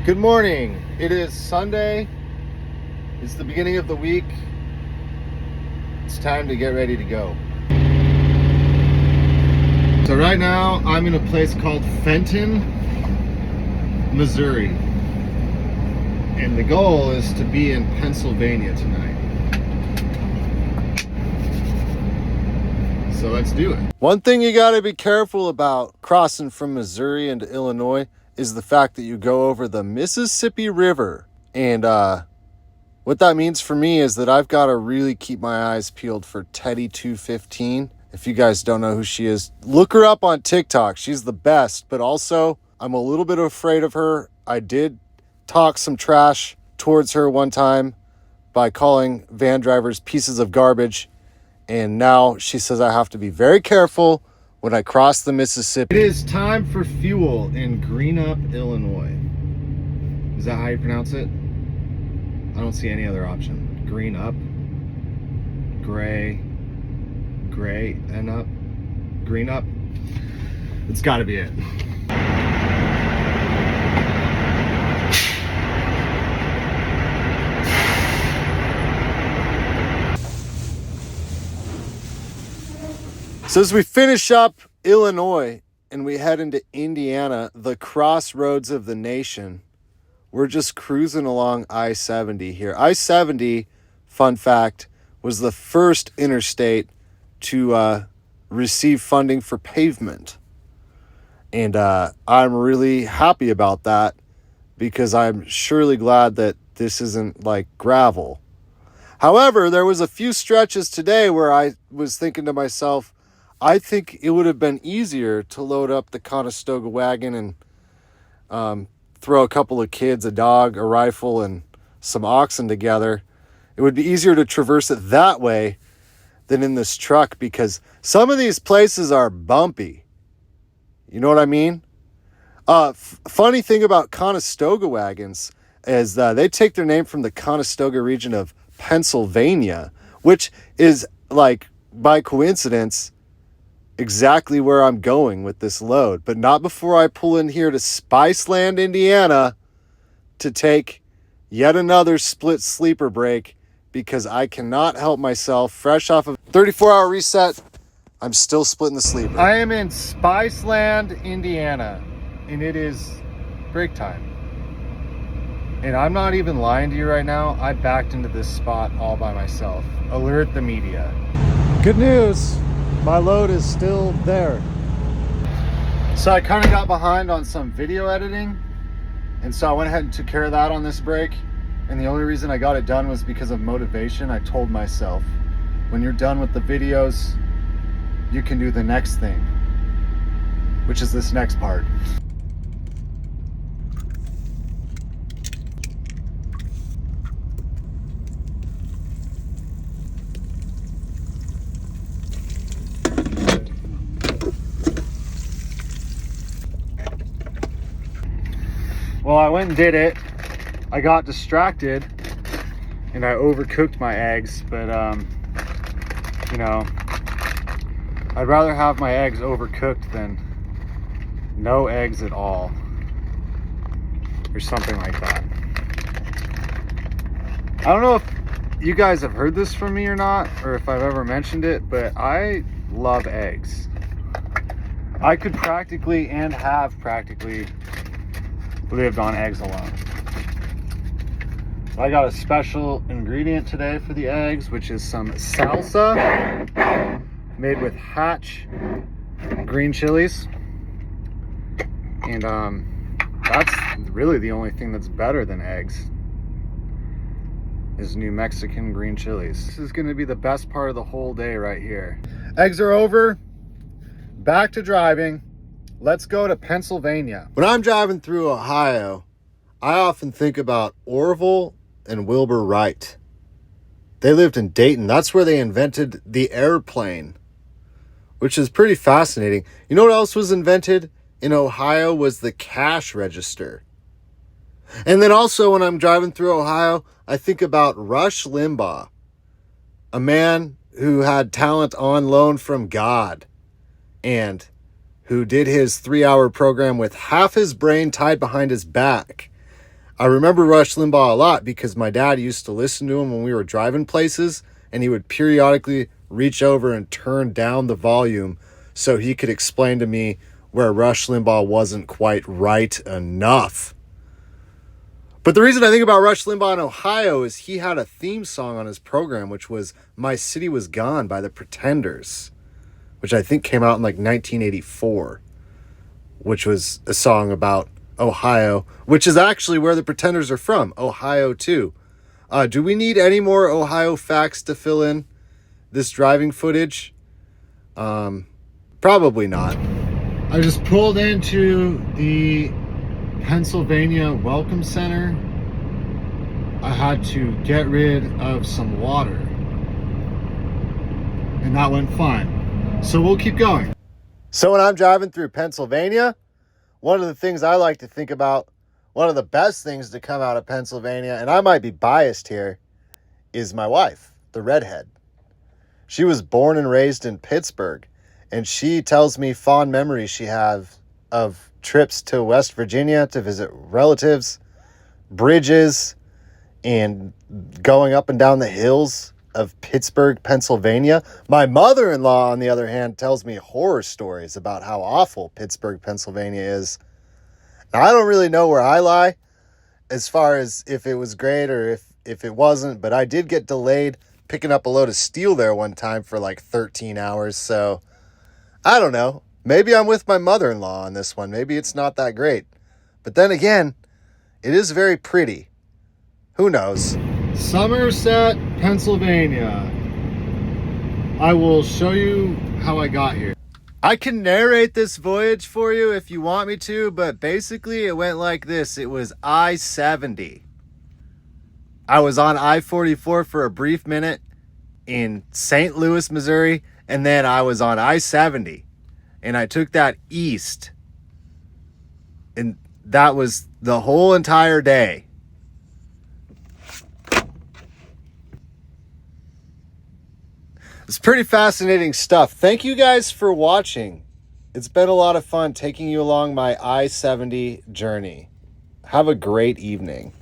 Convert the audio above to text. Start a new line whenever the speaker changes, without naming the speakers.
Good morning. It is Sunday. It's the beginning of the week. It's time to get ready to go. So right now I'm in a place called Fenton, Missouri. And the goal is to be in Pennsylvania tonight. So let's do it. One thing you got to be careful about crossing from Missouri into Illinois is the fact that you go over the Mississippi River. And what that means for me is that I've got to really keep my eyes peeled for Teddy 215. If you guys don't know who she is, look her up on TikTok. She's the best, but also I'm a little bit afraid of her. I did talk some trash towards her one time by calling van drivers pieces of garbage. And now she says I have to be very careful when I cross the Mississippi. It is time for fuel in Greenup, Illinois. Is that how you pronounce it? I don't see any other option. Greenup. Gray and up. Greenup. It's got to be it. So as we finish up Illinois and we head into Indiana, the crossroads of the nation, we're just cruising along I-70 here. I-70, fun fact, was the first interstate to receive funding for pavement. And I'm really happy about that because I'm surely glad that this isn't like gravel. However, there was a few stretches today where I was thinking to myself, I think it would have been easier to load up the Conestoga wagon and throw a couple of kids, a dog, a rifle, and some oxen together. It would be easier to traverse it that way than in this truck because some of these places are bumpy. You know what I mean? Funny thing about Conestoga wagons is they take their name from the Conestoga region of Pennsylvania, which is like by coincidence exactly where I'm going with this load, but not before I pull in here to Spiceland, Indiana to take yet another split sleeper break because I cannot help myself. Fresh off of 34-hour reset, I'm still splitting the sleeper. I am in Spiceland, Indiana, and it is break time. And I'm not even lying to you right now. I backed into this spot all by myself. Alert the media. Good news. My load is still there. So I kind of got behind on some video editing, and so I went ahead and took care of that on this break. And the only reason I got it done was because of motivation. I told myself, when you're done with the videos, you can do the next thing, which is this next part. Well, I went and did it. I got distracted and I overcooked my eggs, but you know, I'd rather have my eggs overcooked than no eggs at all, or something like that. I don't know if you guys have heard this from me or not, or if I've ever mentioned it, but I love eggs. I could practically and have practically lived on eggs alone. I got a special ingredient today for the eggs, which is some salsa made with Hatch green chilies. And that's really the only thing that's better than eggs is New Mexican green chilies. This is gonna be the best part of the whole day right here. Eggs are over, back to driving. Let's go to Pennsylvania. When I'm driving through Ohio, I often think about Orville and Wilbur Wright. They lived in Dayton. That's where they invented the airplane, which is pretty fascinating. You know what else was invented in Ohio was the cash register. And then also when I'm driving through Ohio, I think about Rush Limbaugh, a man who had talent on loan from God and who did his 3-hour program with half his brain tied behind his back. I remember Rush Limbaugh a lot because my dad used to listen to him when we were driving places, and he would periodically reach over and turn down the volume so he could explain to me where Rush Limbaugh wasn't quite right enough. But the reason I think about Rush Limbaugh in Ohio is he had a theme song on his program, which was My City Was Gone by the Pretenders, which I think came out in like 1984, which was a song about Ohio, which is actually where the Pretenders are from, Ohio too. Do we need any more Ohio facts to fill in this driving footage? Probably not. I just pulled into the Pennsylvania Welcome Center. I had to get rid of some water, and that went fine. So we'll keep going. So when I'm driving through Pennsylvania, one of the things I like to think about, one of the best things to come out of Pennsylvania, and I might be biased here, is my wife, the redhead. She was born and raised in Pittsburgh, and she tells me fond memories she has of trips to West Virginia to visit relatives, bridges, and going up and down the hills of Pittsburgh, Pennsylvania. My mother-in-law, on the other hand, tells me horror stories about how awful Pittsburgh, Pennsylvania is. Now, I don't really know where I lie as far as if it was great or if it wasn't, but I did get delayed picking up a load of steel there one time for like 13 hours, so I don't know. Maybe I'm with my mother-in-law on this one. Maybe it's not that great. But then again, it is very pretty. Who knows? Somerset, Pennsylvania. I will show you how I got here. I can narrate this voyage for you if you want me to, but basically it went like this. It was I-70. I was on I-44 for a brief minute in St. Louis, Missouri, and then I was on I-70, and I took that east, and that was the whole entire day. It's pretty fascinating stuff. Thank you guys for watching. It's been a lot of fun taking you along my I-70 journey. Have a great evening.